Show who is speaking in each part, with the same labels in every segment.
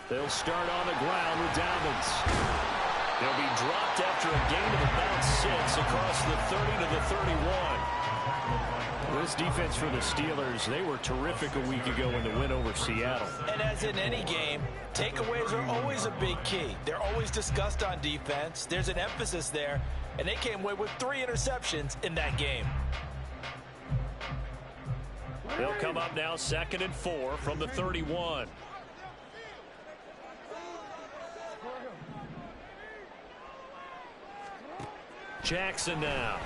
Speaker 1: They'll start on the ground with Dobbins. They'll be dropped after a gain of about 6 across the 30 to the 31. This defense for the Steelers, they were terrific a week ago in the win over Seattle.
Speaker 2: And as in any game, takeaways are always a big key. They're always discussed on defense. There's an emphasis there, and they came away with 3 interceptions in that game.
Speaker 1: They'll come up now 2nd and 4 from the 31. Jackson now.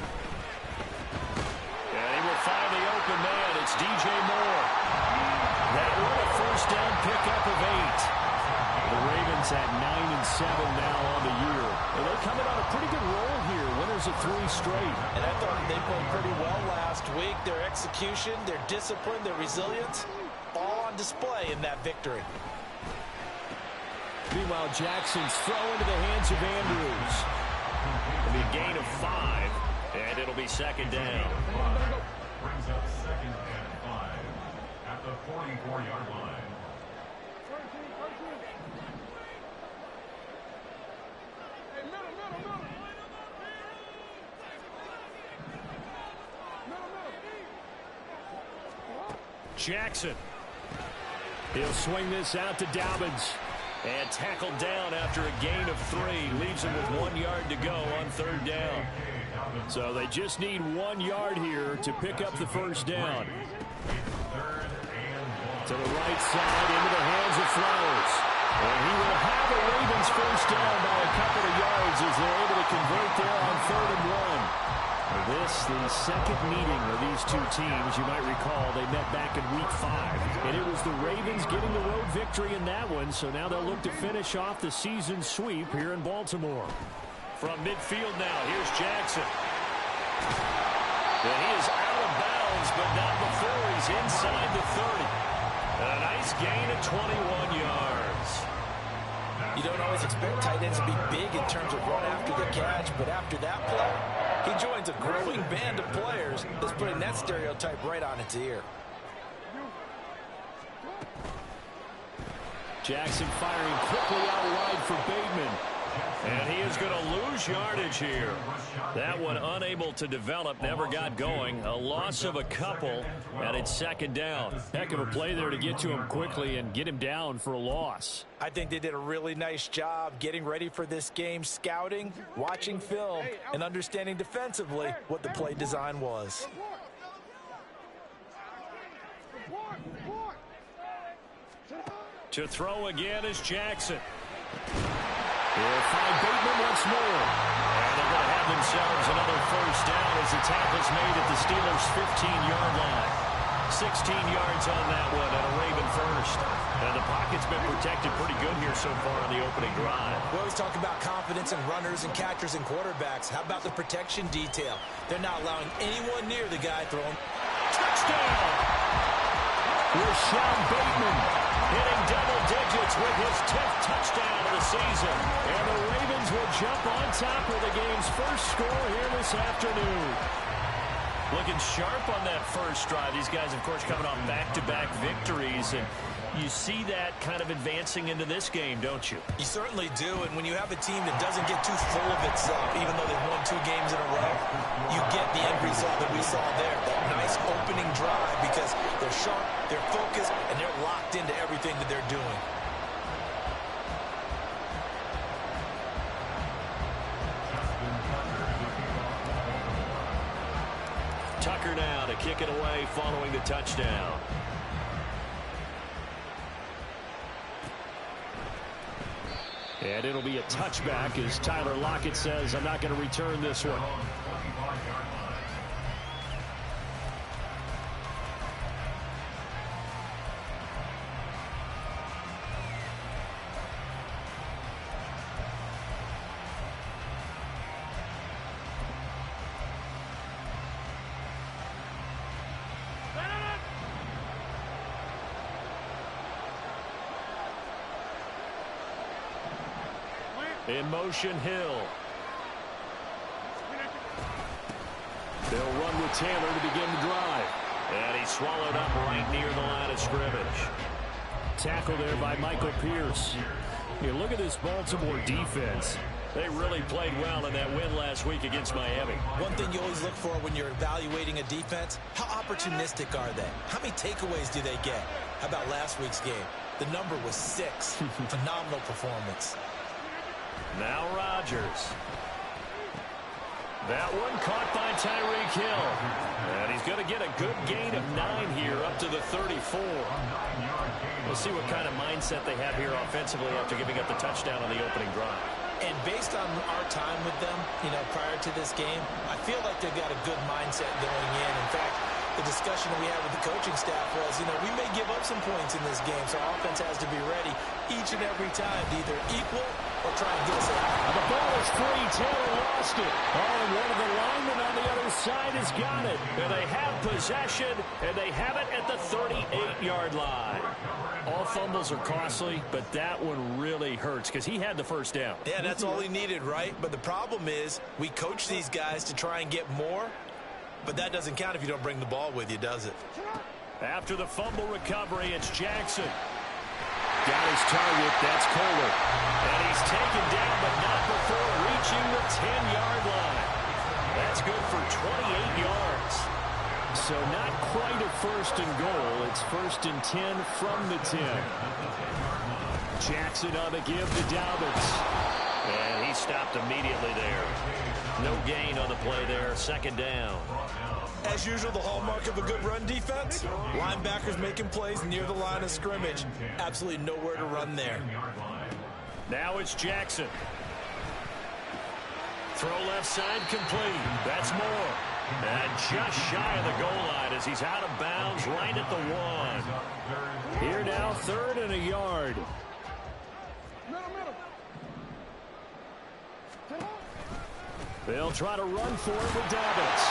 Speaker 1: And he will find the open man. It's DJ Moore. That one a first down pickup of 8. The Ravens at 9-7 now on the year. And they're coming on a pretty good roll here. Winners of 3 straight.
Speaker 2: And I thought they played pretty well last week. Their execution, their discipline, their resilience, all on display in that victory.
Speaker 1: Meanwhile, Jackson's throw into the hands of Andrews. It'll be a gain of 5, and it'll be 2nd down.
Speaker 3: Brings up 2nd and 5 at the 44-yard line.
Speaker 1: Jackson. He'll swing this out to Dobbins. And tackled down after a gain of 3. Leaves him with 1 yard to go on 3rd down. So they just need 1 yard here to pick up the first down. To the right side, into the hands of Flowers. And he will have the Ravens first down by a couple of yards as they're able to convert there on 3rd and 1. This, the second meeting of these two teams. You might recall they met back in Week 5. And it was the Ravens getting the road victory in that one. So now they'll look to finish off the season sweep here in Baltimore. From midfield now, here's Jackson. And he is out of bounds, but not before he's inside the 30. A nice gain of 21 yards.
Speaker 2: You don't always expect tight ends to be big in terms of run after the catch, but after that play, he joins a growing band of players that's putting that stereotype right on its ear.
Speaker 1: Jackson firing quickly out wide for Bateman. And he is going to lose yardage here. That one unable to develop, never got going. A loss of a couple, and it's 2nd down. Heck of a play there to get to him quickly and get him down for a loss.
Speaker 2: I think they did a really nice job getting ready for this game, scouting, watching film, and understanding defensively what the play design was.
Speaker 1: To throw again is Jackson. He'll find Bateman once more. And they're going to have themselves another first down as the tackle's made at the Steelers' 15-yard line. 16 yards on that one and a Raven first. And the pocket's been protected pretty good here so far on the opening drive.
Speaker 2: We always talk about confidence in runners and catchers and quarterbacks. How about the protection detail? They're not allowing anyone near the guy throwing.
Speaker 1: Touchdown! Rashawn Bateman hitting double digits with his 10th touchdown of the season. And the Ravens will jump on top of the game's first score here this afternoon. Looking sharp on that first drive. These guys, of course, coming off back-to-back victories. And you see that kind of advancing into this game, don't you?
Speaker 2: You certainly do. And when you have a team that doesn't get too full of itself, even though they've won 2 games in a row, you get the end result that we saw there. That nice opening drive because they're sharp, they're focused, and they're locked into everything that they're doing.
Speaker 1: Tucker now to kick it away following the touchdown. And it'll be a touchback as Tyler Lockett says, I'm not going to return this one. In motion, Hill. They'll run with Taylor to begin the drive. And he's swallowed up right near the line of scrimmage. Tackle there by Michael Pierce. You look at this Baltimore defense. They really played well in that win last week against Miami.
Speaker 2: One thing you always look for when you're evaluating a defense, how opportunistic are they? How many takeaways do they get? How about last week's game? The number was 6. Phenomenal performance.
Speaker 1: Now Rodgers. That one caught by Tyreek Hill. And he's going to get a good gain of 9 here up to the 34. We'll see what kind of mindset they have here offensively after giving up the touchdown on the opening drive.
Speaker 2: And based on our time with them, prior to this game, I feel like they've got a good mindset going in. In fact, the discussion we had with the coaching staff was, we may give up some points in this game, so our offense has to be ready each and every time to either equal or try and get us out.
Speaker 1: The ball is free. Taylor lost it. Oh, and one of the linemen on the other side has got it. And they have possession, and they have it at the 38-yard line. All fumbles are costly, but that one really hurts because he had the first down.
Speaker 2: Yeah, that's all he needed, right? But the problem is we coach these guys to try and get more, but that doesn't count if you don't bring the ball with you, does it?
Speaker 1: After the fumble recovery, it's Jackson. Got his target. That's Kohler. And he's taken down, but not before reaching the 10-yard line. That's good for 28 yards. So not quite a first and goal. It's first and 10 from the 10. Jackson on the give to Dobbins. And he stopped immediately there. No gain on the play there. Second down.
Speaker 2: As usual, the hallmark of a good run defense, linebackers making plays near the line of scrimmage. Absolutely nowhere to run there.
Speaker 1: Now it's Jackson. Throw left side complete. That's Moore. And just shy of the goal line as he's out of bounds right at the 1. Here now, 3rd and a yard. They'll try to run for it with Dobbins.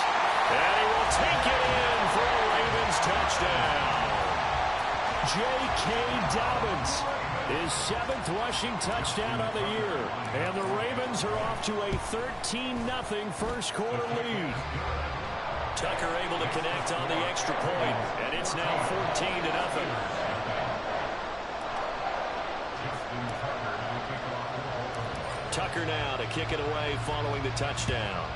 Speaker 1: And he will take it in for a Ravens touchdown. J.K. Dobbins, his 7th rushing touchdown of the year. And the Ravens are off to a 13-0 first quarter lead. Tucker able to connect on the extra point, and it's now 14-0. Tucker now to kick it away following the touchdown.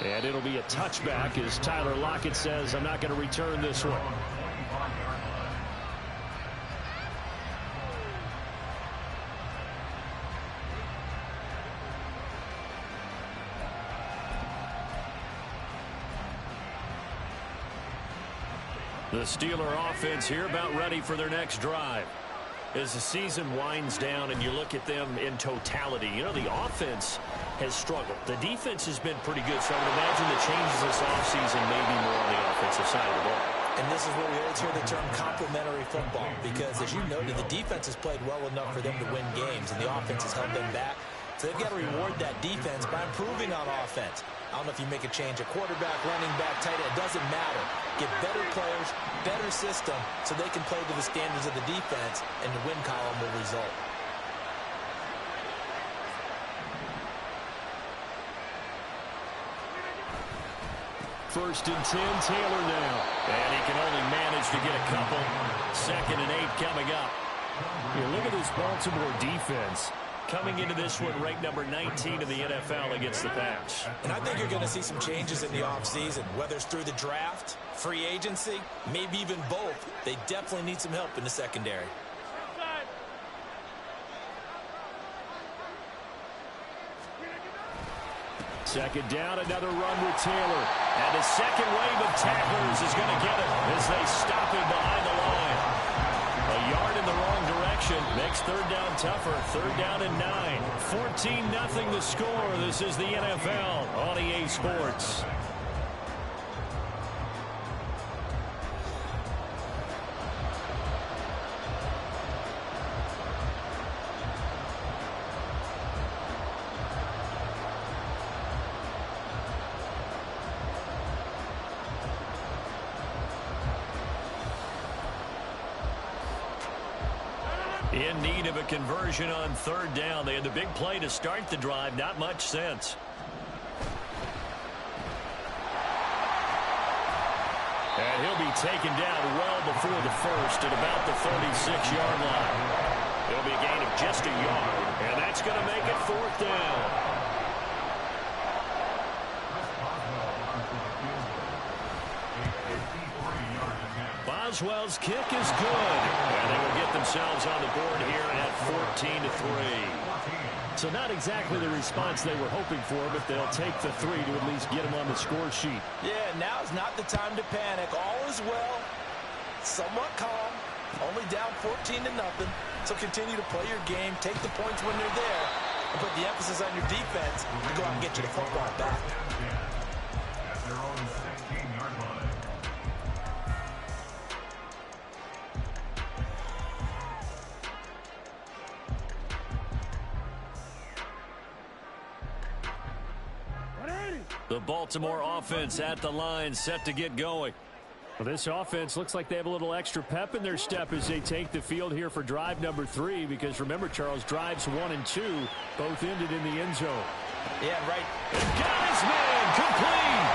Speaker 1: And it'll be a touchback as Tyler Lockett says, I'm not going to return this one. The Steeler offense here about ready for their next drive. As the season winds down and you look at them in totality, the offense has struggled. The defense has been pretty good, so I would imagine the changes this offseason may be more on the offensive side of the ball.
Speaker 2: And this is where we always hear the term complementary football, because as you noted, the defense has played well enough for them to win games, and the offense has held them back. So they've got to reward that defense by improving on offense. I don't know if you make a change at quarterback, running back, tight end. It doesn't matter. Get better players, better system, so they can play to the standards of the defense, and the win column will result.
Speaker 1: First and 10, Taylor now. And he can only manage to get a couple. 2nd and 8 coming up. Here, look at this Baltimore defense. Coming into this one, ranked number 19 in the NFL against the pass.
Speaker 2: And I think you're going to see some changes in the offseason, whether it's through the draft, free agency, maybe even both. They definitely need some help in the secondary.
Speaker 1: Second down, another run with Taylor. And a second wave of tacklers is going to get him as they stop him behind the line. A yard in the wrong direction makes 3rd down tougher. 3rd down and 9. 14-0 the score. This is the NFL on EA Sports. In need of a conversion on third down. They had the big play to start the drive. Not much sense. And he'll be taken down well before the first at about the 36-yard line. It'll be a gain of just a yard, and that's going to make it fourth down. Boswell's kick is good, and they will get themselves on the board here at 14-3. So not exactly the response they were hoping for, but they'll take the 3 to at least get them on the score sheet.
Speaker 2: Yeah, now's not the time to panic. All is well, somewhat calm, only down 14-0. So continue to play your game, take the points when they're there, and put the emphasis on your defense to go out and get you the football back.
Speaker 3: At their own 16-yard line.
Speaker 1: The Baltimore offense at the line, set to get going. Well, this offense looks like they have a little extra pep in their step as they take the field here for drive number 3, because remember, Charles, drives 1 and 2 both ended in the end zone.
Speaker 2: Yeah, right.
Speaker 1: And got his man complete.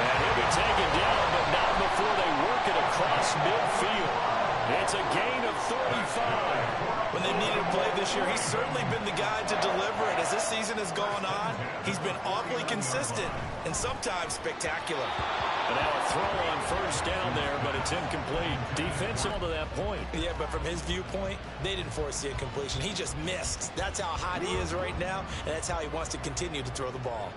Speaker 1: And he'll be taken down, but not before they work it across midfield. It's a gain of 35.
Speaker 2: When they needed a play this year, he's certainly been the guy to deliver it. As this season has gone on, he's been awfully consistent and sometimes spectacular.
Speaker 1: And now a throw on first down there, but it's incomplete. Defensive to that point.
Speaker 2: Yeah, but from his viewpoint, they didn't force the incompletion. He just missed. That's how hot he is right now, and that's how he wants to continue to throw the ball.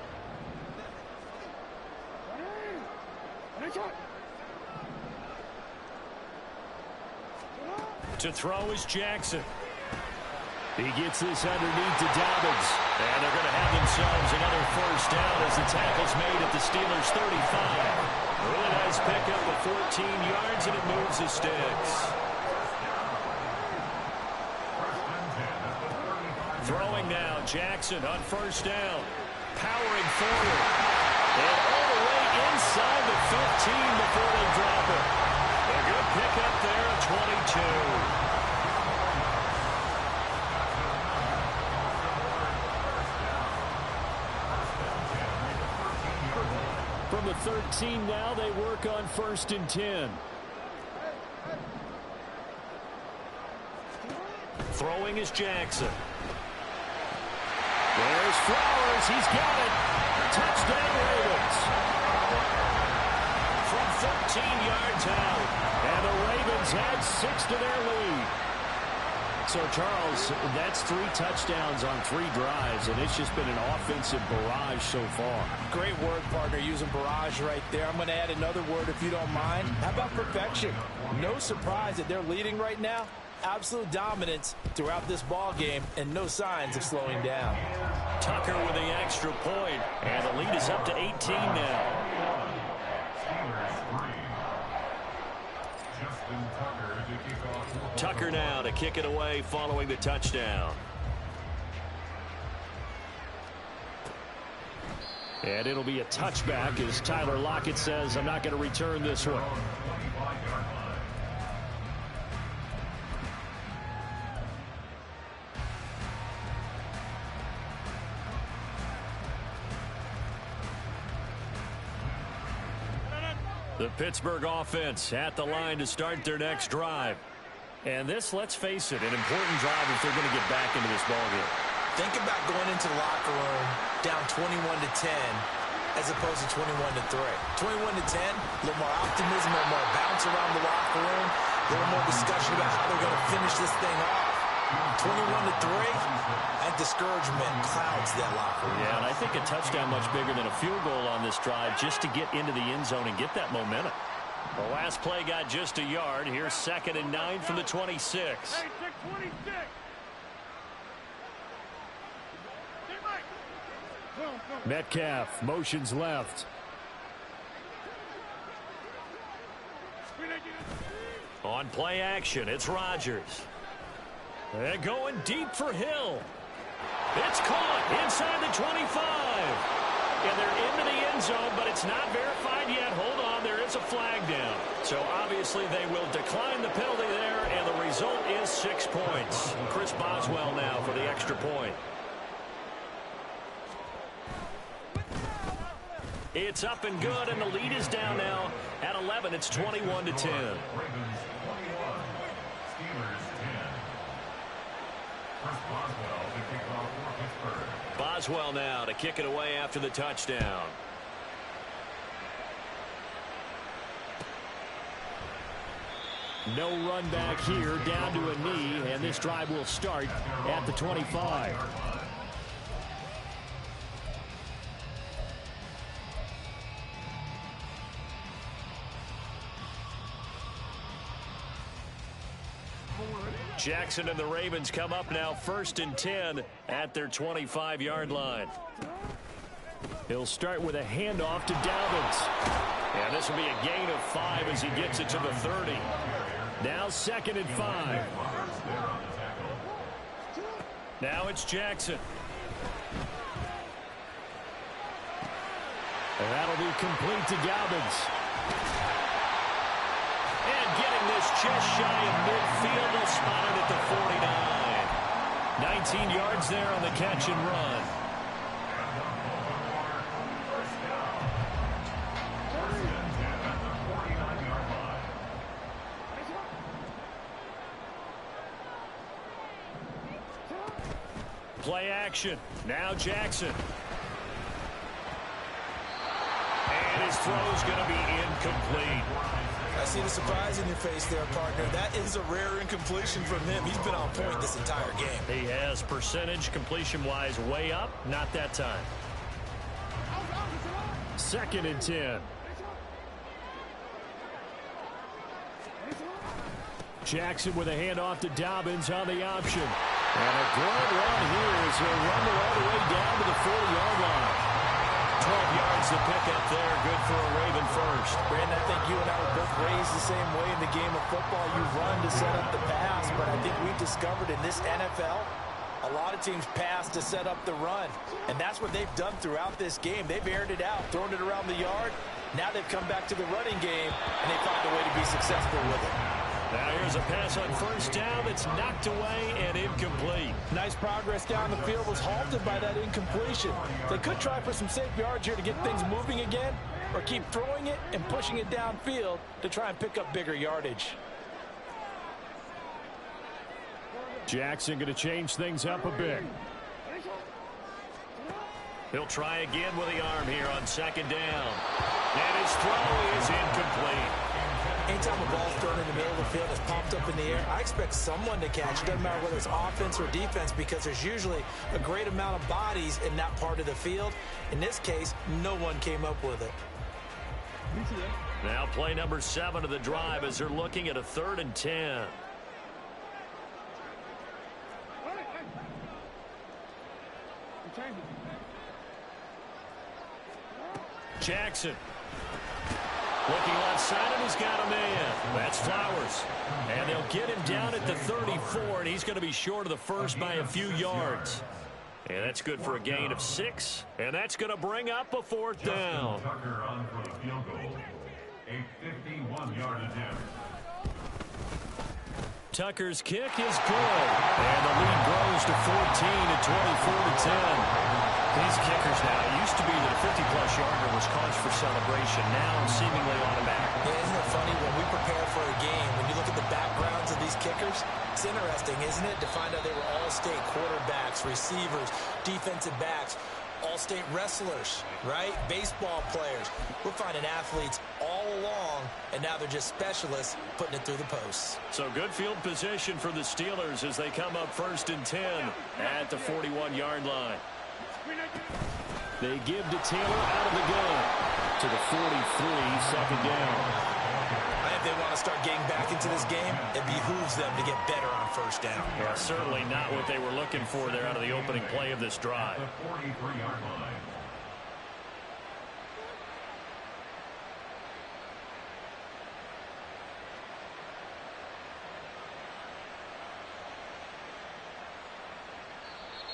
Speaker 1: To throw is Jackson. He gets this underneath to Dobbins. And they're going to have themselves another first down as the tackle's made at the Steelers' 35. Really nice pickup of 14 yards, and it moves the sticks. Throwing now, Jackson on first down. Powering forward. And all the way inside the 15 before they drop it. A good pickup there at 22. From the 13 now, they work on 1st and 10. Throwing is Jackson. There's Flowers. He's got it. Touchdown, Ravens. From 13 yards out. And the Ravens add 6 to their lead. So, Charles, that's 3 touchdowns on 3 drives, and it's just been an offensive barrage so far.
Speaker 2: Great word, partner, using barrage right there. I'm going to add another word if you don't mind. How about perfection? No surprise that they're leading right now. Absolute dominance throughout this ball game, and no signs of slowing down.
Speaker 1: Tucker with the extra point, and the lead is up to 18 now. Tucker now to kick it away following the touchdown. And it'll be a touchback as Tyler Lockett says, I'm not going to return this one. The Pittsburgh offense at the line to start their next drive. And this, let's face it, an important drive if they're going to get back into this ballgame.
Speaker 2: Think about going into the locker room down 21-10 as opposed to 21-3. 21-10, a little more optimism, a little more bounce around the locker room, a little more discussion about how they're going to finish this thing off. 21-3, that discouragement clouds that locker room.
Speaker 1: Yeah, and I think a touchdown much bigger than a field goal on this drive just to get into the end zone and get that momentum. The last play got just a yard. Here's 2nd and 9 from the 26.
Speaker 4: Hey, 26.
Speaker 1: Metcalf motions left. On play action, it's Rodgers. They're going deep for Hill. It's caught inside the 25. And they're into the end zone, but it's not verified yet. Hold on, there is a flag down. So obviously they will decline the penalty there, and the result is 6 points. Chris Boswell now for the extra point. It's up and good, and the lead is down now at 11. It's 21-10.
Speaker 3: Ravens 21, Steelers 10. Chris Boswell to kick off for Pittsburgh.
Speaker 1: Boswell now to kick it away after the touchdown. No run back here, down to a knee, and this drive will start at the 25. Jackson and the Ravens come up now 1st and 10 at their 25-yard line. He'll start with a handoff to Dobbins. And this will be a gain of 5 as he gets it to the 30. Now 2nd and 5. Now it's Jackson. And that'll be complete to Dobbins. And getting this just shy of midfield, they'll spot it at the 49. 19 yards there on the catch and run. Play action. Now Jackson. And his throw's going to be incomplete.
Speaker 2: I see the surprise in your face there, partner. That is a rare incompletion from him. He's been on point this entire game.
Speaker 1: He has percentage completion-wise way up. Not that time. 2nd and 10. Jackson with a handoff to Dobbins on the option. And a good run here as he'll run all the way down to the 40-yard line. 12 yards to pick up there. Good for a Raven first.
Speaker 2: Brandon, I think you and I were both raised the same way in the game of football. You run to set up the pass, but I think we've discovered in this NFL, a lot of teams pass to set up the run. And that's what they've done throughout this game. They've aired it out, thrown it around the yard. Now they've come back to the running game, and they find a way to be successful with it.
Speaker 1: Now here's a pass on 1st down that's knocked away and incomplete.
Speaker 2: Nice progress down the field was halted by that incompletion. They could try for some safe yards here to get things moving again, or keep throwing it and pushing it downfield to try and pick up bigger yardage.
Speaker 1: Jackson going to change things up a bit. He'll try again with the arm here on 2nd down. And his throw is incomplete.
Speaker 2: Anytime a ball's thrown in the middle of the field, it's popped up in the air, I expect someone to catch it. Doesn't matter whether it's offense or defense, because there's usually a great amount of bodies in that part of the field. In this case, no one came up with it.
Speaker 1: Now play number 7 of the drive as they're looking at a 3rd and 10. Jackson. Looking left side, and he's got a man. That's Flowers. And they'll get him down at the 34, and he's going to be short of the first by a few yards. And that's good for a gain of 6. And that's going to bring up a 4th down.
Speaker 3: Tucker on for the field goal. A 51-yard attempt.
Speaker 1: Tucker's kick is good. And the lead grows to 14 at 24-10. These kickers now, it used to be that a 50-plus yarder was cause for celebration. Now seemingly automatic.
Speaker 2: Yeah, isn't it funny when we prepare for a game, when you look at the backgrounds of these kickers, it's interesting, isn't it, to find out they were all-state quarterbacks, receivers, defensive backs, all-state wrestlers, right? Baseball players. We're finding athletes all along, and now they're just specialists putting it through the posts.
Speaker 1: So good field position for the Steelers as they come up 1st and 10 at the 41-yard line. They give to Taylor out of the gun to the 43, 2nd down.
Speaker 2: I think they want to start getting back into this game. It behooves them to get better on 1st down.
Speaker 1: Yeah, certainly not what they were looking for there out of the opening play of this drive.
Speaker 3: The 43-yard line.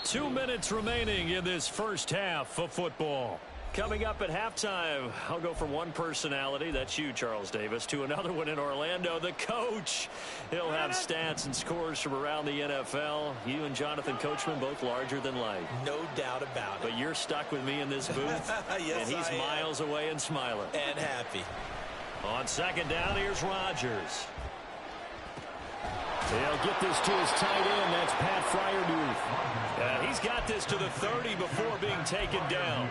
Speaker 1: Two minutes remaining in this first half of football. Coming up at halftime, I'll go from one personality, that's you, Charles Davis, to another one in Orlando, the coach. He'll have stats and scores from around the NFL. You and Jonathan Coachman both larger than life.
Speaker 2: No doubt about it.
Speaker 1: But you're stuck with me in this booth,
Speaker 2: yes,
Speaker 1: and he's miles away and smiling.
Speaker 2: And happy.
Speaker 1: On second down, here's Rodgers. They'll get this to his tight end. That's Pat Fryermuth. And he's got this to the 30 before being taken down.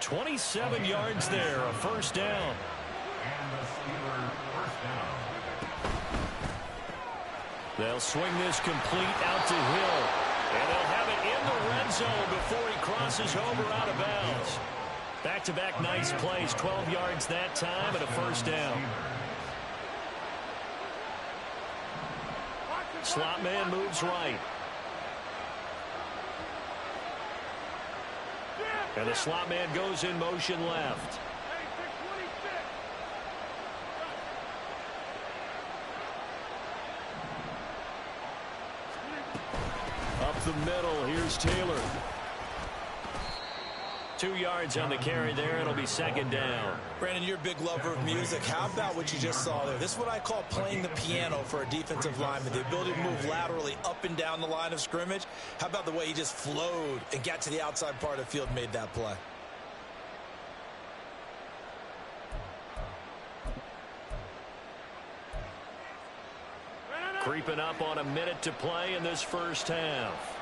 Speaker 1: 27 yards there, a first down.
Speaker 3: And the Steelers first down.
Speaker 1: They'll swing this complete out to Hill. And they'll have it in the red zone before he crosses over out of bounds. Back-to-back nice plays, 12 yards that time and a first down. Slot man moves right. And the slot man goes in motion left. Up the middle, here's Taylor. 2 yards on the carry there. It'll be second down.
Speaker 2: Brandon, you're a big lover of music. How about what you just saw there? This is what I call playing the piano for a defensive lineman. The ability to move laterally up and down the line of scrimmage. How about the way he just flowed and got to the outside part of the field and made that play?
Speaker 1: Creeping up on a minute to play in this first half.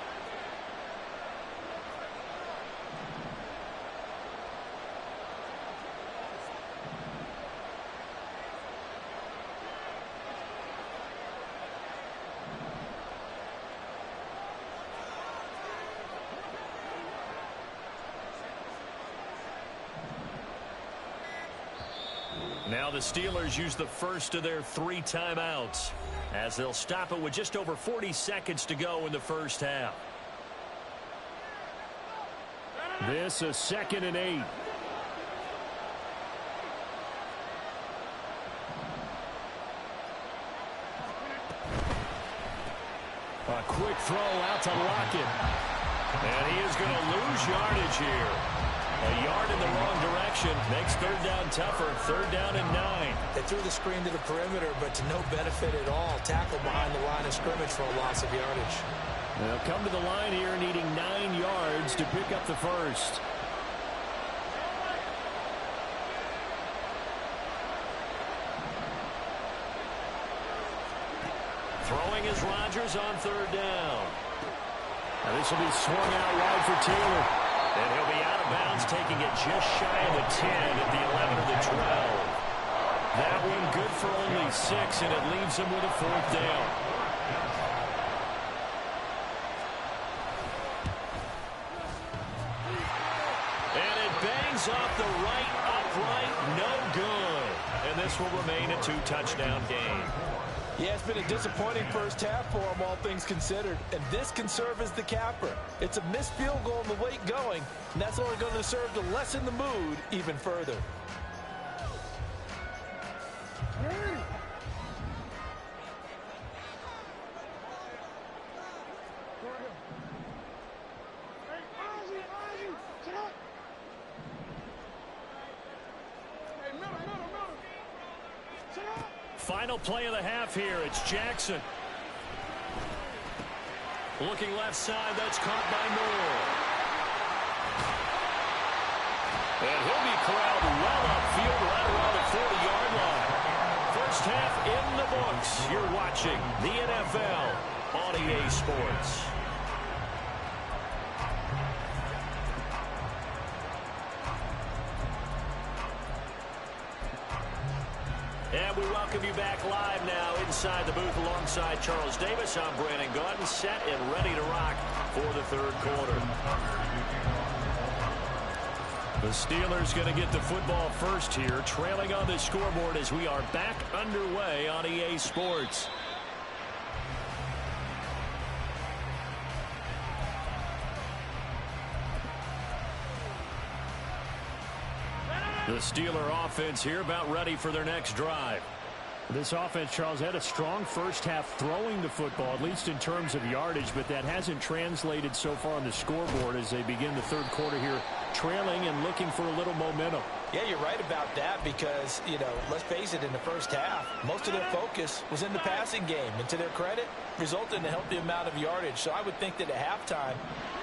Speaker 1: Now the Steelers use the first of their 3 timeouts as they'll stop it with just over 40 seconds to go in the first half. This is 2nd and 8. A quick throw out to Lockett. And he is going to lose yardage here. A yard in the wrong direction makes third down tougher. Third down and 9.
Speaker 2: They threw the screen to the perimeter, but to no benefit at all. Tackle behind the line of scrimmage for a loss of yardage.
Speaker 1: They'll come to the line here needing 9 yards to pick up the first. Throwing is Rodgers on third down. Now this will be swung out wide for Taylor. And he'll be out of bounds, taking it just shy of the 10 at the 11 of the 12. That one good for only 6, and it leaves him with a fourth down. And it bangs off the right upright, no good. And this will remain a 2-touchdown game.
Speaker 2: Yeah, it's been a disappointing first half for him, all things considered. And this can serve as the capper. It's a missed field goal in the late going, and that's only going to serve to lessen the mood even further.
Speaker 1: Final play of the half here. It's Jackson. Looking left side. That's caught by Moore. And he'll be corralled well upfield right around the 40-yard line. First half in the books. You're watching the NFL on EA Sports. And we welcome you back live now inside the booth alongside Charles Davis. I'm Brandon Gaudin, set and ready to rock for the third quarter. The Steelers going to get the football first here, trailing on the scoreboard as we are back underway on EA Sports. The Steeler offense here about ready for their next drive. This offense, Charles, had a strong first half throwing the football, at least in terms of yardage, but that hasn't translated so far on the scoreboard as they begin the third quarter here, trailing and looking for a little momentum.
Speaker 2: Yeah, you're right about that because, let's face it, in the first half, most of their focus was in the passing game. And to their credit, resulted in a healthy amount of yardage. So I would think that at halftime,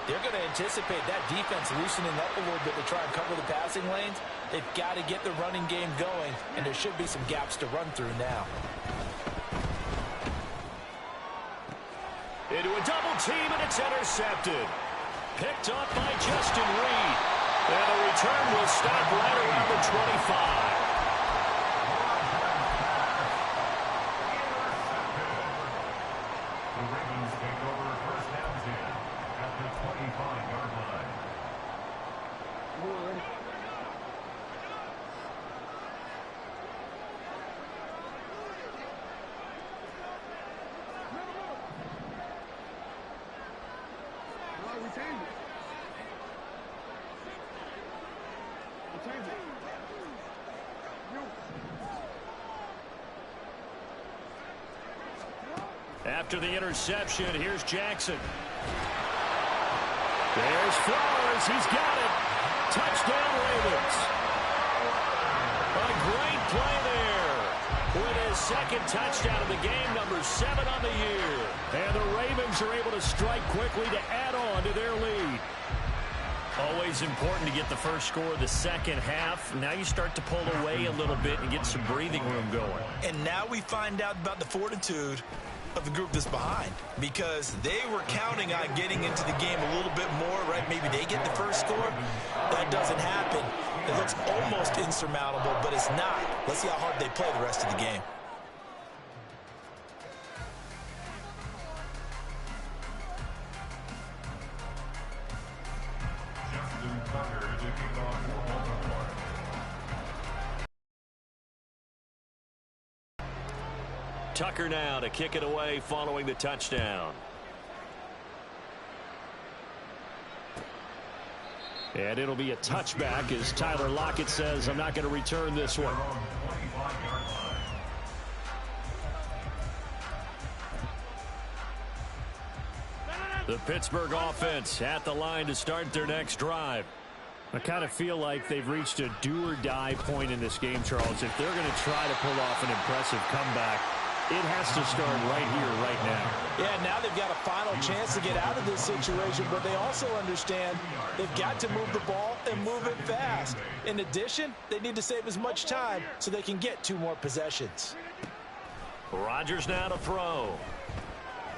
Speaker 2: they're going to anticipate that defense loosening up a little bit to try and cover the passing lanes. They've got to get the running game going, and there should be some gaps to run through now.
Speaker 1: Into a double team, and it's intercepted. Picked up by Justin Reed. And the return will stop right around the 25.
Speaker 3: The Ravens take over first down 10 at the 25-yard line.
Speaker 1: After the interception, here's Jackson. There's Flowers. He's got it. Touchdown, Ravens. A great play there. With his second touchdown of the game, number 7 on the year. And the Ravens are able to strike quickly to add on to their lead. Always important to get the first score of the second half. Now you start to pull away a little bit and get some breathing room going.
Speaker 2: And now we find out about the fortitude of the group that's behind, because they were counting on getting into the game a little bit more, right? Maybe they get the first score. That doesn't happen. It looks almost insurmountable, but it's not. Let's see how hard they play the rest of the game.
Speaker 3: Justin Tucker to kick off for Baltimore.
Speaker 1: Tucker now to kick it away following the touchdown. And it'll be a touchback as Tyler Lockett says, I'm not going to return this one. The Pittsburgh offense at the line to start their next drive. I kind of feel like they've reached a do-or-die point in this game, Charles. If they're going to try to pull off an impressive comeback, it has to start right here, right now.
Speaker 2: Yeah, now they've got a final chance to get out of this situation, but they also understand they've got to move the ball and move it fast. In addition, they need to save as much time so they can get 2 more possessions.
Speaker 1: Rodgers now to throw.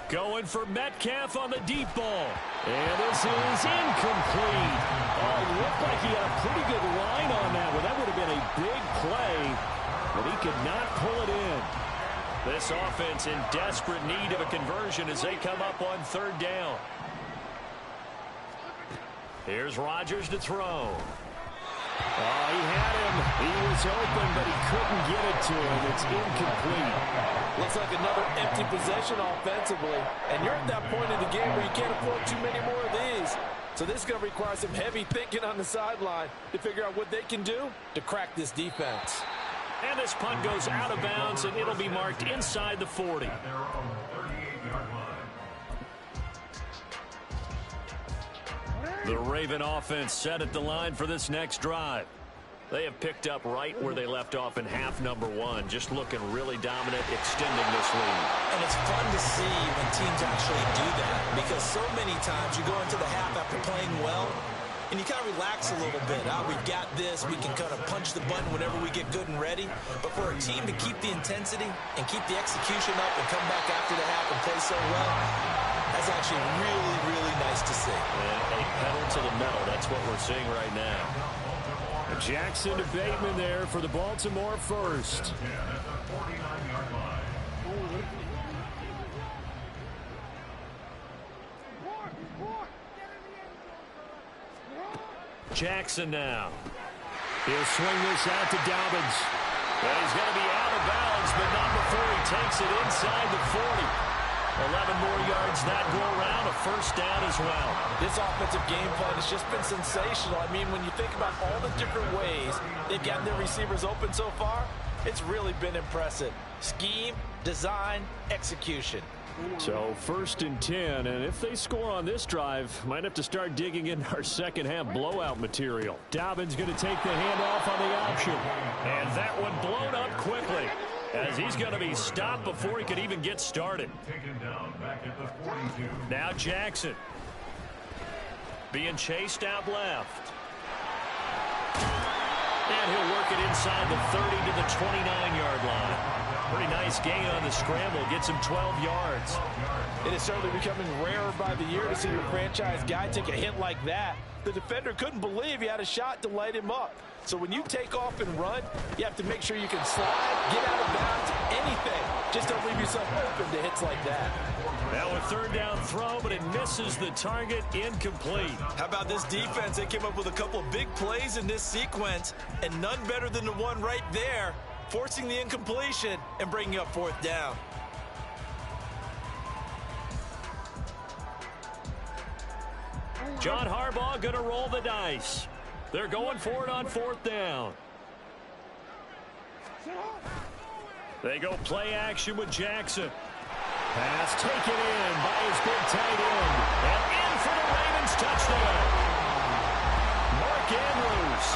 Speaker 1: Going for Metcalf on the deep ball. And this is incomplete. Oh, it looked like he had a pretty good line on that one. That would have been a big play, but he could not pull it in. This offense in desperate need of a conversion as they come up on third down. Here's Rodgers to throw. Oh, he had him. He was open, but he couldn't get it to him. It's incomplete.
Speaker 2: Looks like another empty possession offensively. And you're at that point in the game where you can't afford too many more of these. So this is going to require some heavy thinking on the sideline to figure out what they can do to crack this defense.
Speaker 1: And this punt goes out of bounds, and it'll be marked inside the 40.
Speaker 3: At their own 38-yard line.
Speaker 1: The Raven offense set at the line for this next drive. They have picked up right where they left off in half number 1, just looking really dominant, extending this lead.
Speaker 2: And it's fun to see when teams actually do that, because so many times you go into the half after playing well, and you kind of relax a little bit. We've got this. We can kind of punch the button whenever we get good and ready. But for a team to keep the intensity and keep the execution up and come back after the half and play so well, that's actually really, really nice to see.
Speaker 1: And a pedal to the metal. That's what we're seeing right now. Jackson to Bateman there for the Baltimore first. Jackson now. He'll swing this out to Dobbins. Well, he's going to be out of bounds, but not before he takes it inside the 40. 11 more yards that go around, a first down as well.
Speaker 2: This offensive game plan has just been sensational. I mean, when you think about all the different ways they've gotten their receivers open so far, It's really been impressive. Scheme, design, execution.
Speaker 1: So 1st and 10, and if they score on this drive, might have to start digging in our second half blowout material. Dobbins going to take the handoff on the option. And that one blown up quickly, as he's going to be stopped before he could even get started.
Speaker 3: Taken down back at the 42.
Speaker 1: Now Jackson being chased out left. And he'll work it inside the 30 to the 29-yard line. Pretty nice gain on the scramble. Gets him 12 yards.
Speaker 2: It is certainly becoming rarer by the year to see your franchise guy take a hit like that. The defender couldn't believe he had a shot to light him up. So when you take off and run, you have to make sure you can slide, get out of bounds, anything. Just don't leave yourself open to hits like that.
Speaker 1: Now a 3rd down throw, but it misses the target. Incomplete.
Speaker 2: How about this defense? They came up with a couple of big plays in this sequence, and none better than the one right there, forcing the incompletion and bringing up 4th down.
Speaker 1: John Harbaugh going to roll the dice. They're going for it on 4th down. They go play action with Jackson. Pass taken in by his big tight end. And in for the Ravens touchdown. Mark Andrews,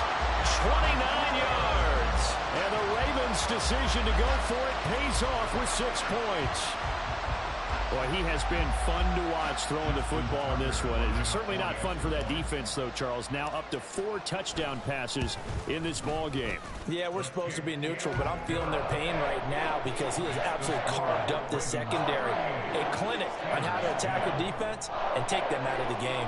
Speaker 1: 29 yards. And the Ravens' decision to go for it pays off with 6 points. Boy, he has been fun to watch throwing the football in this one. It's certainly not fun for that defense, though, Charles. Now up to 4 touchdown passes in this ball game.
Speaker 2: Yeah, we're supposed to be neutral, but I'm feeling their pain right now because he has absolutely carved up the secondary. A clinic on how to attack a defense and take them out of the game.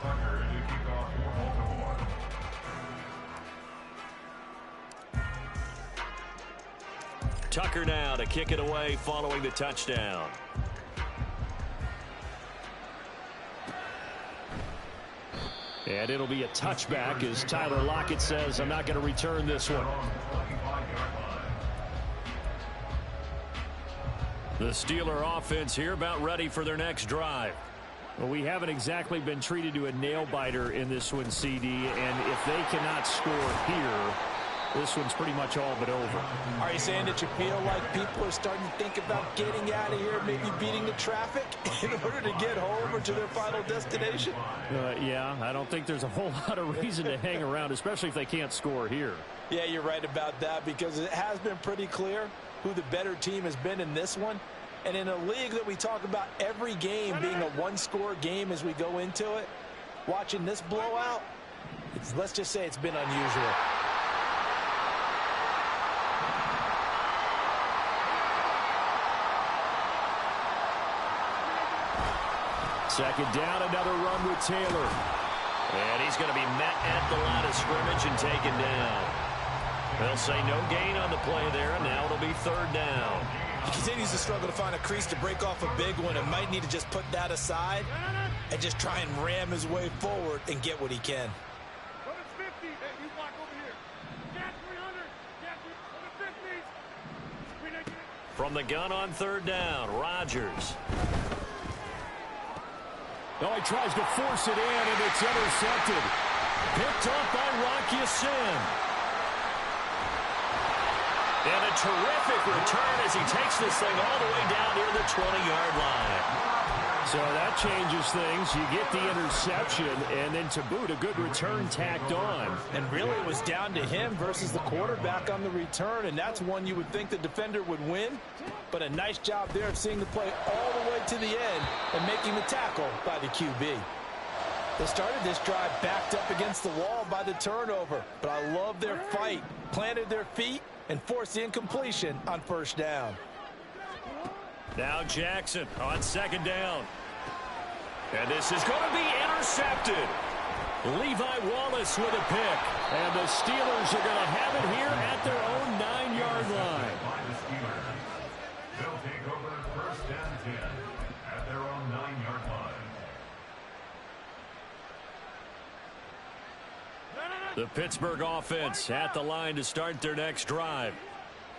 Speaker 3: Tucker to kick off for Baltimore.
Speaker 1: Tucker now to kick it away following the touchdown. And it'll be a touchback as Tyler Lockett says, I'm not going to return this one. The Steeler offense here about ready for their next drive. Well, we haven't exactly been treated to a nail-biter in this one, CD, and if they cannot score here, this one's pretty much all but over.
Speaker 2: Are you saying that you feel like people are starting to think about getting out of here, maybe beating the traffic in order to get home or to their final destination?
Speaker 1: Yeah, I don't think there's a whole lot of reason to hang around, especially if they can't score here.
Speaker 2: Yeah, you're right about that because it has been pretty clear who the better team has been in this one. And in a league that we talk about every game being a one-score game as we go into it, watching this blowout, let's just say it's been unusual.
Speaker 1: Second down, another run with Taylor. And he's going to be met at the line of scrimmage and taken down. They'll say no gain on the play there, and now it'll be 3rd down.
Speaker 2: He continues to struggle to find a crease to break off a big one and might need to just put that aside and just try and ram his way forward and get what he can.
Speaker 1: From the gun on 3rd down, Rodgers. Oh, he tries to force it in, and it's intercepted. Picked off by Rock Ya-Sin. And a terrific return as he takes this thing all the way down near the 20-yard line. So that changes things. You get the interception, and then to boot, a good return tacked on.
Speaker 2: And really it was down to him versus the quarterback on the return, and that's one you would think the defender would win. But a nice job there of seeing the play all the way to the end and making the tackle by the QB. They started this drive backed up against the wall by the turnover, but I love their fight, planted their feet, and forced the incompletion on 1st down.
Speaker 1: Now Jackson on 2nd down. And this is going to be intercepted. Levi Wallace with a pick. And the Steelers are going to have it here at their own 9-yard line.
Speaker 3: They'll take over 1st and 10 at their own 9-yard line.
Speaker 1: The Pittsburgh offense at the line to start their next drive.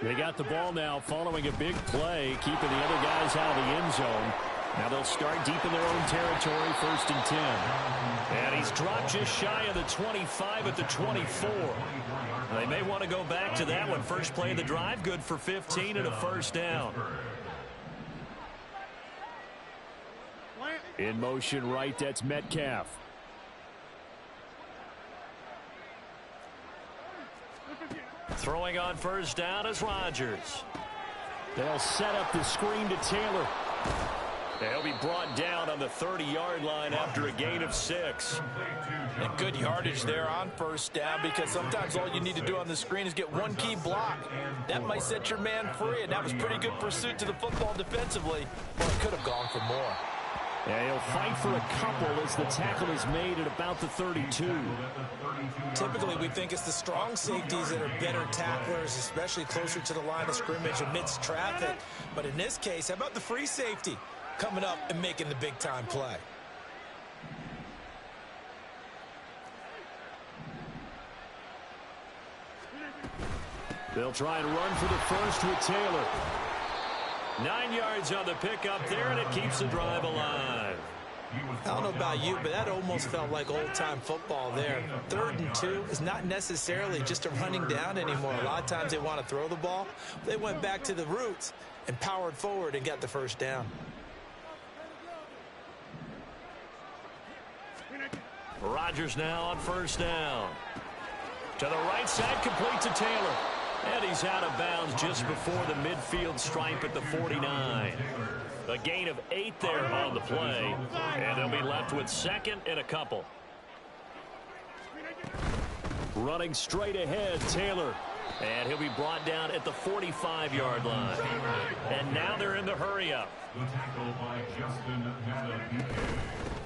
Speaker 1: They got the ball now following a big play, keeping the other guys out of the end zone. Now they'll start deep in their own territory, 1st and 10. And he's dropped just shy of the 25 at the 24. They may want to go back to that one. First play of the drive, good for 15 and a first down. In motion right, that's Metcalf. Throwing on first down is Rodgers. They'll set up the screen to Taylor. He'll be brought down on the 30-yard line after a gain of 6.
Speaker 2: And good yardage there on first down, because sometimes all you need to do on the screen is get one key block. That might set your man free, and that was pretty good pursuit to the football defensively. Well, it could have gone for more.
Speaker 1: Yeah, he'll fight for a couple as the tackle is made at about the 32.
Speaker 2: Typically, we think it's the strong safeties that are better tacklers, especially closer to the line of scrimmage amidst traffic. But in this case, how about the free safety coming up and making the big-time play?
Speaker 1: They'll try and run for the first with Taylor. 9 yards on the pickup there, and it keeps the drive alive.
Speaker 2: I don't know about you, but that almost felt like old-time football there. 3rd and 2 is not necessarily just a running down anymore. A lot of times they want to throw the ball. They went back to the roots and powered forward and got the first down.
Speaker 1: Rodgers now on first down. To the right side, complete to Taylor. And he's out of bounds just before the midfield stripe at the 49. A gain of 8 there on the play. And they'll be left with 2nd and a couple. Running straight ahead, Taylor. And he'll be brought down at the 45-yard line. And now they're in the hurry-up.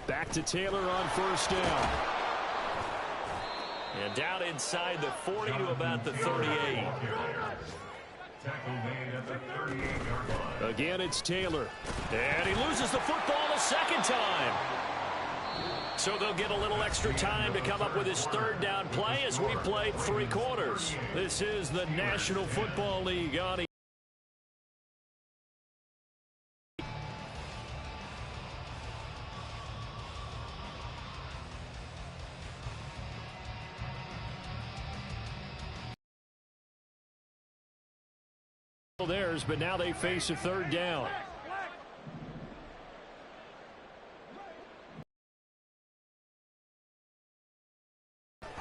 Speaker 1: Back to Taylor on first down. And down inside the 40 to about the 38. Again, it's Taylor. And he loses the football a second time. So they'll get a little extra time to come up with his 3rd down play as we played 3 quarters. This is the National Football League on theirs, but now they face a 3rd down.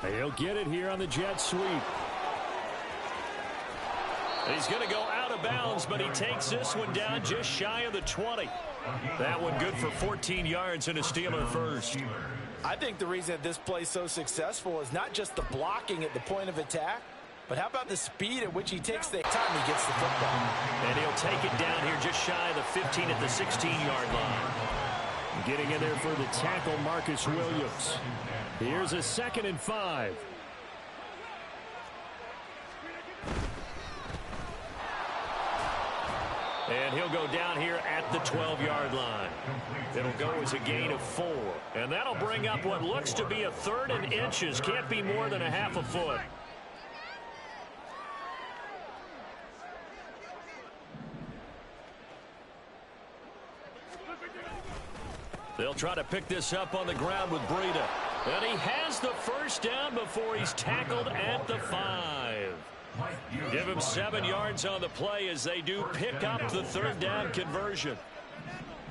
Speaker 1: He'll get it here on the jet sweep. He's going to go out of bounds, but he takes this one down just shy of the 20. That one good for 14 yards and a Steeler first.
Speaker 2: I think the reason that this play is so successful is not just the blocking at the point of attack, but how about the speed at which he takes the time he gets the football?
Speaker 1: And he'll take it down here just shy of the 15 at the 16-yard line. Getting in there for the tackle, Marcus Williams. Here's a 2nd and 5. And he'll go down here at the 12-yard line. It'll go as a gain of 4. And that'll bring up what looks to be a 3rd and inches. Can't be more than a half a foot. They'll try to pick this up on the ground with Breida. And he has the first down before he's tackled at the 5. Give him 7 yards on the play as they do pick up the 3rd down conversion.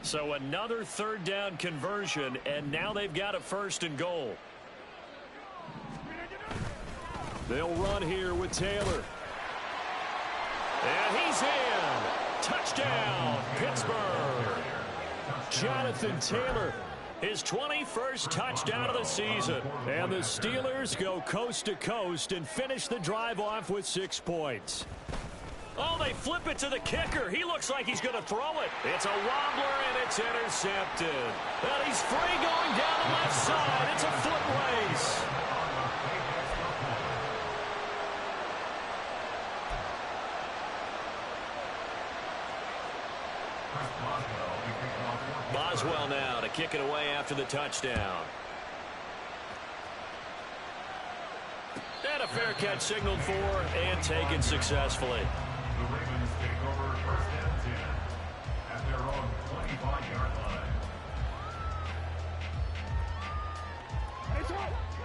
Speaker 1: So another 3rd down conversion, and now they've got a 1st and goal. They'll run here with Taylor. And he's in. Touchdown, Pittsburgh. Jonathan Taylor, his 21st touchdown of the season. And the Steelers go coast to coast and finish the drive off with 6 points. Oh, they flip it to the kicker. He looks like he's going to throw it. It's a wobbler, and it's intercepted. And he's free going down the left side. It's a foot race. Boswell now to kick it away after the touchdown. And a fair catch signaled for and taken successfully.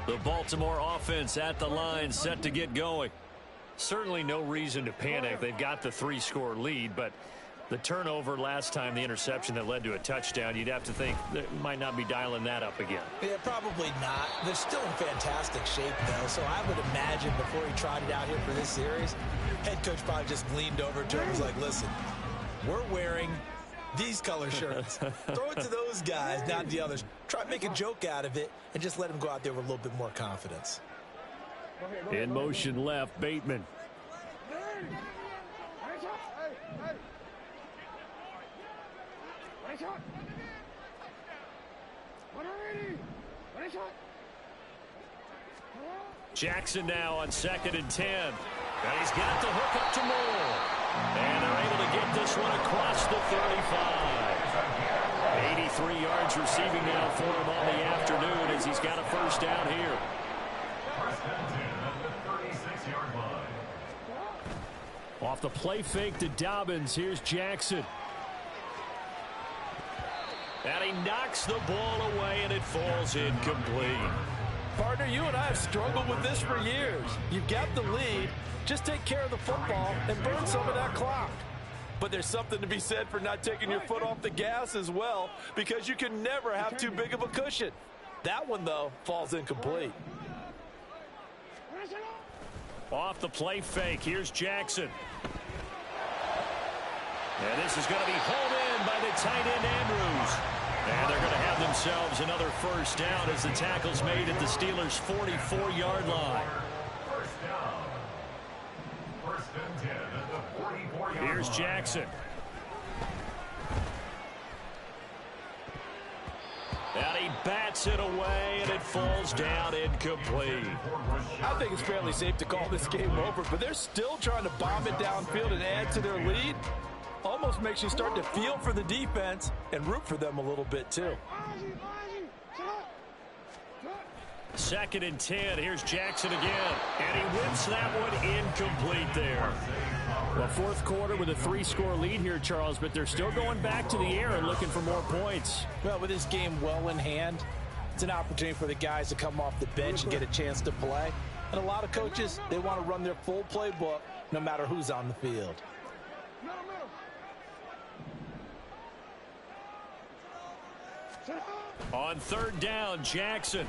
Speaker 1: The Baltimore offense at the line, set to get going. Certainly no reason to panic. They've got the 3-score lead, but the turnover last time, the interception that led to a touchdown, you'd have to think they might not be dialing that up again.
Speaker 2: Yeah, probably not. They're still in fantastic shape, though, so I would imagine before he trotted out here for this series, head coach probably just leaned over to him and was like, listen, we're wearing these color shirts. Throw it to those guys, not the others. Try to make a joke out of it and just let them go out there with a little bit more confidence.
Speaker 1: In motion left, Bateman. Jackson now on 2nd and 10. And he's got the hook up to Moore. And they're able to get this one across the 35. 83 yards receiving now for him on the afternoon as he's got a first down here.
Speaker 3: First and 10 at the 36-yard line.
Speaker 1: Off the play fake to Dobbins. Here's Jackson. And he knocks the ball away, and it falls incomplete.
Speaker 4: Partner, you and I have struggled with this for years. You've got the lead. Just take care of the football and burn some of that clock. But there's something to be said for not taking your foot off the gas as well, because you can never have too big of a cushion. That one, though, falls incomplete.
Speaker 1: Off the play fake, here's Jackson. And this is going to be hauled in by the tight end Andrews. And they're going to have themselves another first down as the tackle's made at the Steelers' 44-yard line.
Speaker 3: First down. First and 10 at the 44-yard line.
Speaker 1: Here's Jackson. And he bats it away, and it falls down incomplete.
Speaker 4: I think it's fairly safe to call this game over, but they're still trying to bomb it downfield and add to their lead. Almost makes you start to feel for the defense and root for them a little bit, too.
Speaker 1: 2nd and 10. Here's Jackson again. And he whips that one incomplete there. Well, fourth quarter with a 3-score lead here, Charles, but they're still going back to the air and looking for more points.
Speaker 2: Well, with this game well in hand, it's an opportunity for the guys to come off the bench and get a chance to play. And a lot of coaches, they want to run their full playbook no matter who's on the field.
Speaker 1: On 3rd down, Jackson.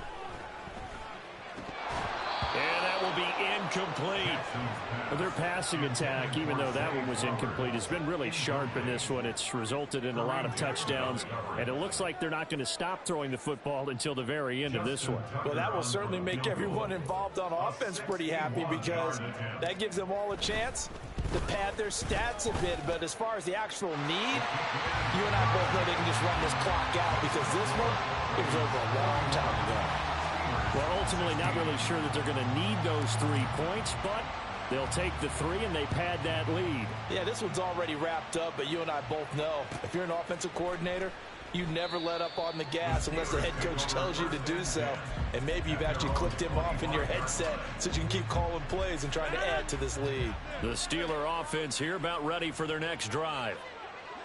Speaker 1: And that will be incomplete. Their passing attack, even though that one was incomplete, has been really sharp in this one. It's resulted in a lot of touchdowns, and it looks like they're not going to stop throwing the football until the very end of this one.
Speaker 4: Well, that will certainly make everyone involved on offense pretty happy, because that gives them all a chance to pad their stats a bit. But as far as the actual need, you and I both know they can just run this clock out, because this one, it was over a long time ago.
Speaker 1: Well, ultimately not really sure that they're going to need those 3 points, but they'll take the 3 and they pad that lead.
Speaker 4: Yeah, this one's already wrapped up, but you and I both know if you're an offensive coordinator, you never let up on the gas unless the head coach tells you to do so. And maybe you've actually clicked him off in your headset so you can keep calling plays and trying to add to this lead.
Speaker 1: The Steeler offense here about ready for their next drive.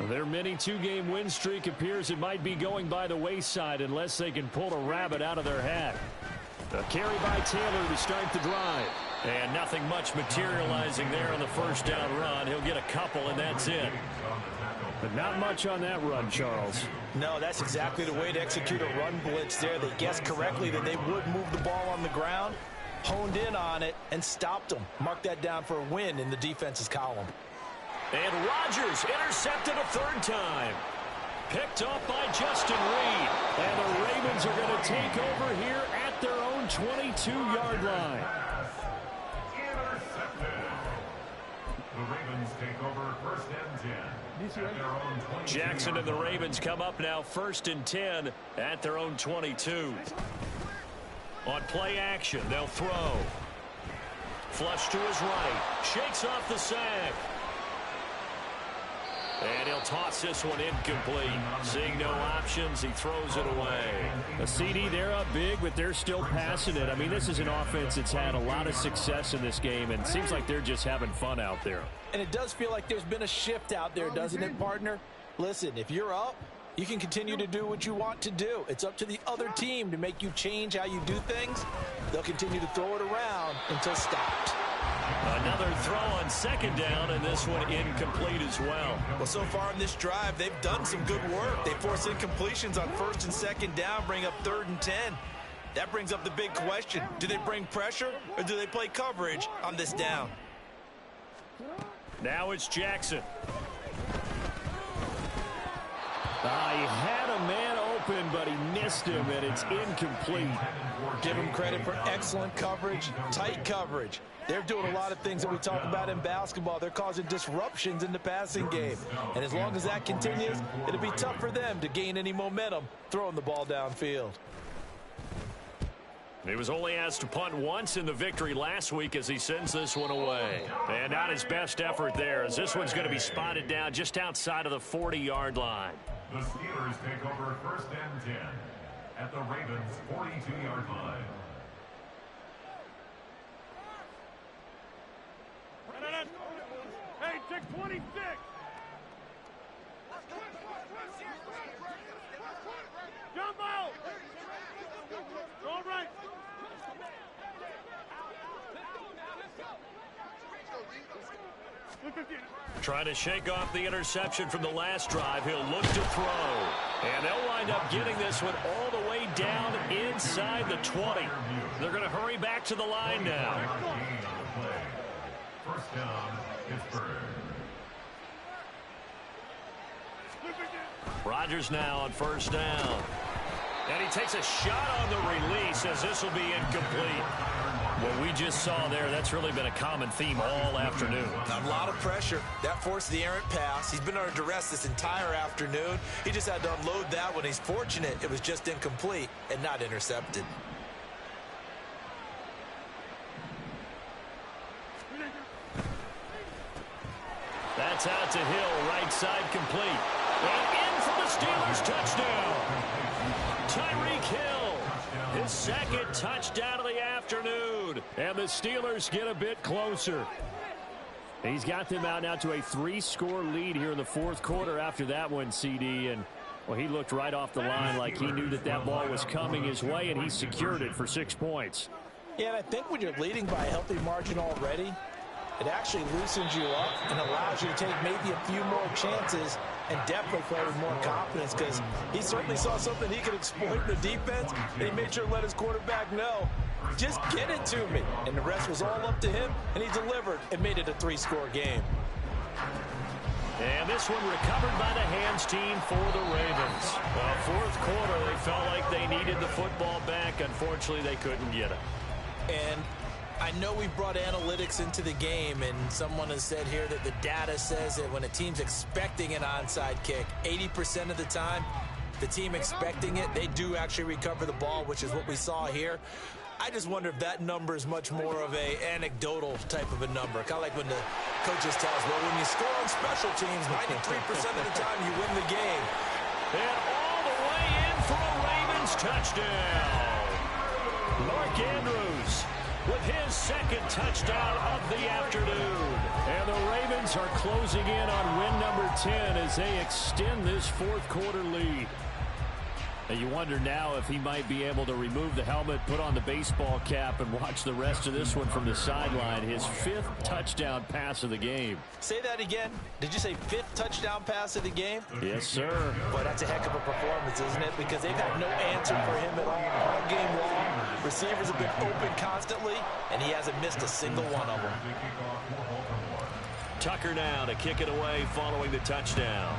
Speaker 1: Their mini 2-game win streak appears it might be going by the wayside unless they can pull a rabbit out of their hat. A carry by Taylor to start the drive. And nothing much materializing there on the first down run. He'll get a couple, and that's it. But not much on that run, Charles.
Speaker 2: No, that's exactly the way to execute a run blitz there. They guessed correctly that they would move the ball on the ground, honed in on it, and stopped them. Mark that down for a win in the defense's column.
Speaker 1: And Rodgers intercepted a 3rd time. Picked off by Justin Reed. And the Ravens are going to take over here at their own 22-yard line.
Speaker 3: Intercepted. The Ravens take over first and 10 at their own 22.
Speaker 1: Jackson and the Ravens come up now 1st and 10 at their own 22. On play action, they'll throw. Flush to his right. Shakes off the sack. And he'll toss this one incomplete. Seeing no options, he throws it away. A CD, they're up big, but they're still passing it. I mean, this is an offense that's had a lot of success in this game, and it seems like they're just having fun out there.
Speaker 2: And it does feel like there's been a shift out there, doesn't it, partner? Listen, if you're up, You can continue to do what you want to do. It's up to the other team to make you change how you do things. They'll continue to throw it around until stopped.
Speaker 1: Another throw on second down, and this one incomplete as well.
Speaker 2: Well, so far in this drive, they've done some good work. They force incompletions on first and second down, bring up 3rd and 10. That brings up the big question. Do they bring pressure, or do they play coverage on this down?
Speaker 1: Now it's Jackson. He had a man open, but he missed him, and it's incomplete.
Speaker 2: Give him credit for excellent coverage, tight coverage. They're doing a lot of things that we talk about in basketball. They're causing disruptions in the passing game. And as long as that continues, it'll be tough for them to gain any momentum throwing the ball downfield.
Speaker 1: He was only asked to punt once in the victory last week as he sends this one away. And not his best effort there, as this one's going to be spotted down just outside of the 40-yard line.
Speaker 3: The Steelers take over 1st and 10 at the Ravens' 42-yard line.
Speaker 5: Hey, check 26. Jump out. All right.
Speaker 1: Trying to shake off the interception from the last drive. He'll look to throw. And they'll wind up getting this one all the way down inside the 20. They're going to hurry back to the line now.
Speaker 3: 1st down, Pittsburgh.
Speaker 1: Rodgers now on 1st down. And he takes a shot on the release as this will be incomplete. What we just saw there, that's really been a common theme all afternoon.
Speaker 2: A lot of pressure. That forced the errant pass. He's been under duress this entire afternoon. He just had to unload that one. He's fortunate it was just incomplete and not intercepted.
Speaker 1: That's out to Hill, right side complete. And in for the Steelers touchdown. Tyreek Hill, his 2nd touchdown of the afternoon. And the Steelers get a bit closer. He's got them out now to a 3-score lead here in the 4th quarter after that one, CD. And, well, he looked right off the line like he knew that that ball was coming his way, and he secured it for 6 points.
Speaker 2: Yeah, and I think when you're leading by a healthy margin already, it actually loosens you up and allows you to take maybe a few more chances and definitely play with more confidence, because he certainly saw something he could exploit in the defense, and he made sure to let his quarterback know, just get it to me. And the rest was all up to him, and he delivered and made it a 3-score game.
Speaker 1: And this one recovered by the hands team for the Ravens. Well, 4th quarter, they felt like they needed the football back. Unfortunately, they couldn't get it.
Speaker 2: And I know we brought analytics into the game, and someone has said here that the data says that when a team's expecting an onside kick, 80% of the time, the team expecting it, they do actually recover the ball, which is what we saw here. I just wonder if that number is much more of a anecdotal type of a number. Kind of like when the coaches tell us, well, when you score on special teams, 93% of the time you win the game.
Speaker 1: And all the way in for a Ravens touchdown. Mark Andrews with his 2nd touchdown of the afternoon. And the Ravens are closing in on win number 10 as they extend this 4th quarter lead. And you wonder now if he might be able to remove the helmet, put on the baseball cap, and watch the rest of this one from the sideline. His 5th touchdown pass of the game.
Speaker 2: Say that again. Did you say 5th touchdown pass of the game?
Speaker 1: Yes, sir.
Speaker 2: Boy, that's a heck of a performance, isn't it? Because they've had no answer for him at all game long. Receivers have been open constantly, and he hasn't missed a single one of them.
Speaker 1: Tucker now to kick it away following the touchdown.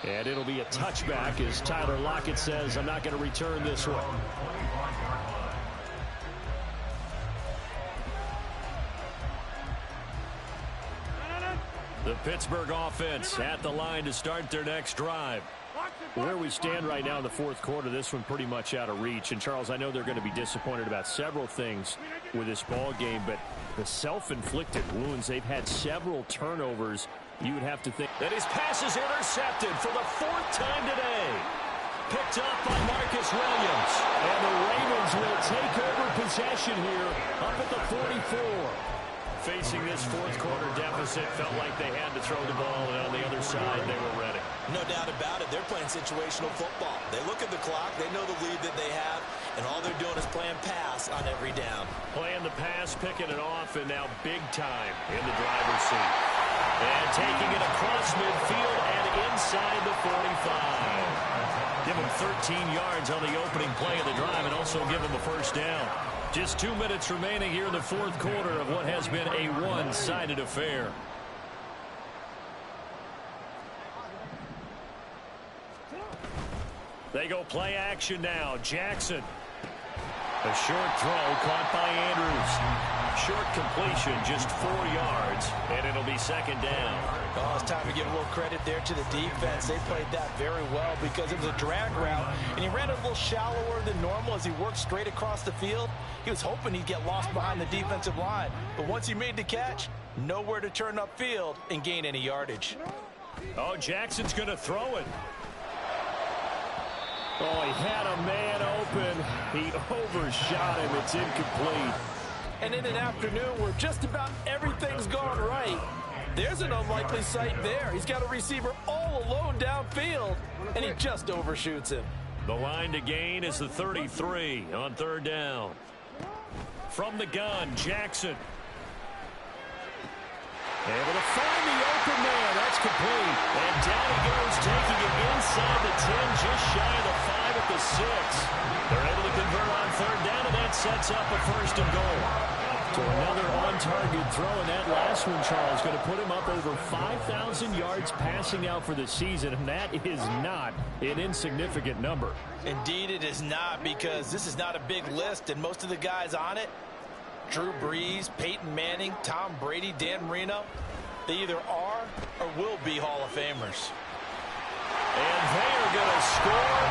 Speaker 1: And it'll be a touchback as Tyler Lockett says, I'm not going to return this one. The Pittsburgh offense at the line to start their next drive. Where we stand right now in the 4th quarter, this one pretty much out of reach. And, Charles, I know they're going to be disappointed about several things with this ball game, but the self-inflicted wounds, they've had several turnovers. You would have to think that his pass is intercepted for the 4th time today. Picked up by Marcus Williams. And the Ravens will take over possession here up at the 44. facing this fourth quarter deficit, felt like they had to throw the ball, and on the other side, they were ready.
Speaker 2: No doubt about it. They're playing situational football. They look at the clock. They know the lead that they have, and all they're doing is playing pass on every down.
Speaker 1: Playing the pass, picking it off, and now big time in the driver's seat. And taking it across midfield and inside the 45. Give him 13 yards on the opening play of the drive and also give him a first down. Just 2 minutes remaining here in the fourth quarter of what has been a one-sided affair. They go play action now. Jackson. A short throw caught by Andrews. Short completion, just 4 yards, and it'll be second down.
Speaker 2: Oh, it's time to give a little credit there to the defense. They played that very well because it was a drag route, and he ran it a little shallower than normal as he worked straight across the field. He was hoping he'd get lost behind the defensive line, but once he made the catch, nowhere to turn upfield and gain any yardage.
Speaker 1: Oh, Jackson's going to throw it. Oh, he had a man open. He overshot him. It's incomplete.
Speaker 4: And in an afternoon where just about everything's gone right, there's an unlikely sight there. He's got a receiver all alone downfield, and he just overshoots him.
Speaker 1: The line to gain is the 33 on third down. From the gun, Jackson. Able to find the open man. That's complete. And down he goes, taking it inside the 10, just shy of the 5 at the 6. They're able to convert on third down, and that sets up a first and goal. So another on-target throw, and that last one, Charles, going to put him up over 5,000 yards passing out for the season, and that is not an insignificant number.
Speaker 2: Indeed it is not, because this is not a big list, and most of the guys on it, Drew Brees, Peyton Manning, Tom Brady, Dan Marino, they either are or will be Hall of Famers.
Speaker 1: And they are going to score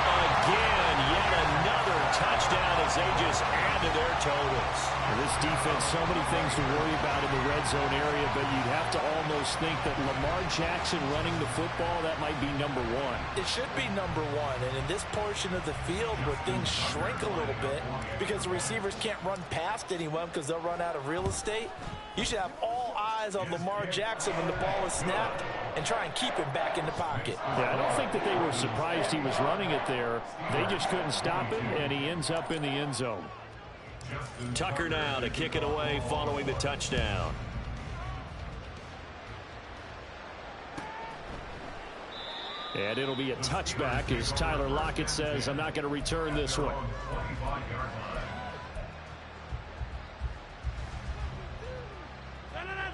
Speaker 1: again. Yet another touchdown as they just add to their totals.
Speaker 4: This defense, so many things to worry about in the red zone area, but you'd have to almost think that Lamar Jackson running the football, that might be number one.
Speaker 2: It should be number one, and in this portion of the field where things shrink a little bit because the receivers can't run past anyone because they'll run out of real estate, you should have all eyes on Lamar Jackson when the ball is snapped and try and keep him back in the pocket.
Speaker 4: Yeah, I don't think that they were surprised he was running it there. They just couldn't stop him, and he ends up in the end zone.
Speaker 1: Tucker now to kick it away following the touchdown. And it'll be a touchback as Tyler Lockett says, I'm not going to return this one.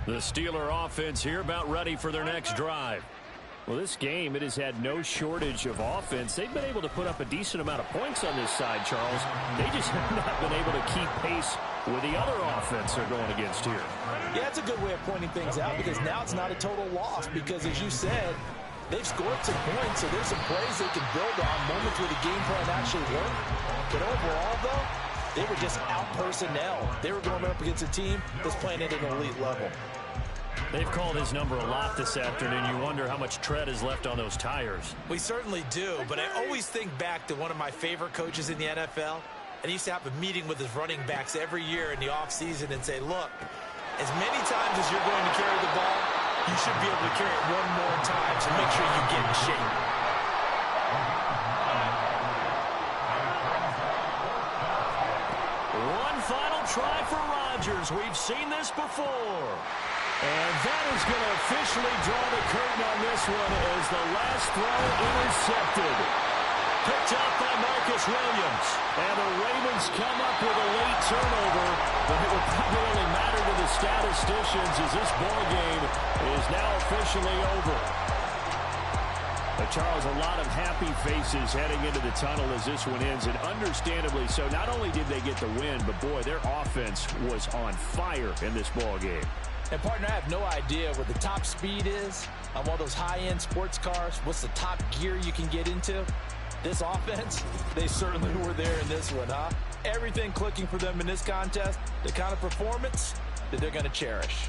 Speaker 1: The Steeler offense here about ready for their next drive. Well, this game, it has had no shortage of offense. They've been able to put up a decent amount of points on this side, Charles. They just have not been able to keep pace with the other offense they're going against here.
Speaker 2: Yeah, it's a good way of pointing things out because now it's not a total loss because, as you said, they've scored some points, so there's some plays they can build on, moments where the game plan actually worked. But overall, though, they were just out personnel. They were going up against a team that's playing at an elite level.
Speaker 1: They've called his number a lot this afternoon. You wonder how much tread is left on those tires.
Speaker 2: We certainly do, but I always think back to one of my favorite coaches in the NFL, and he used to have a meeting with his running backs every year in the offseason and say, look, as many times as you're going to carry the ball, you should be able to carry it one more time, so make sure you get in shape.
Speaker 1: One final try for Rodgers. We've seen this before. And that is going to officially draw the curtain on this one as the last throw intercepted. Picked up by Marcus Williams. And the Ravens come up with a late turnover, but it will probably only matter to the statisticians as this ball game is now officially over. But Charles, a lot of happy faces heading into the tunnel as this one ends, and understandably so. Not only did they get the win, but boy, their offense was on fire in this ball game.
Speaker 2: And, partner, I have no idea what the top speed is on one of those high-end sports cars. What's the top gear you can get into? This offense, they certainly were there in this one, huh? Everything clicking for them in this contest, the kind of performance that they're going to cherish.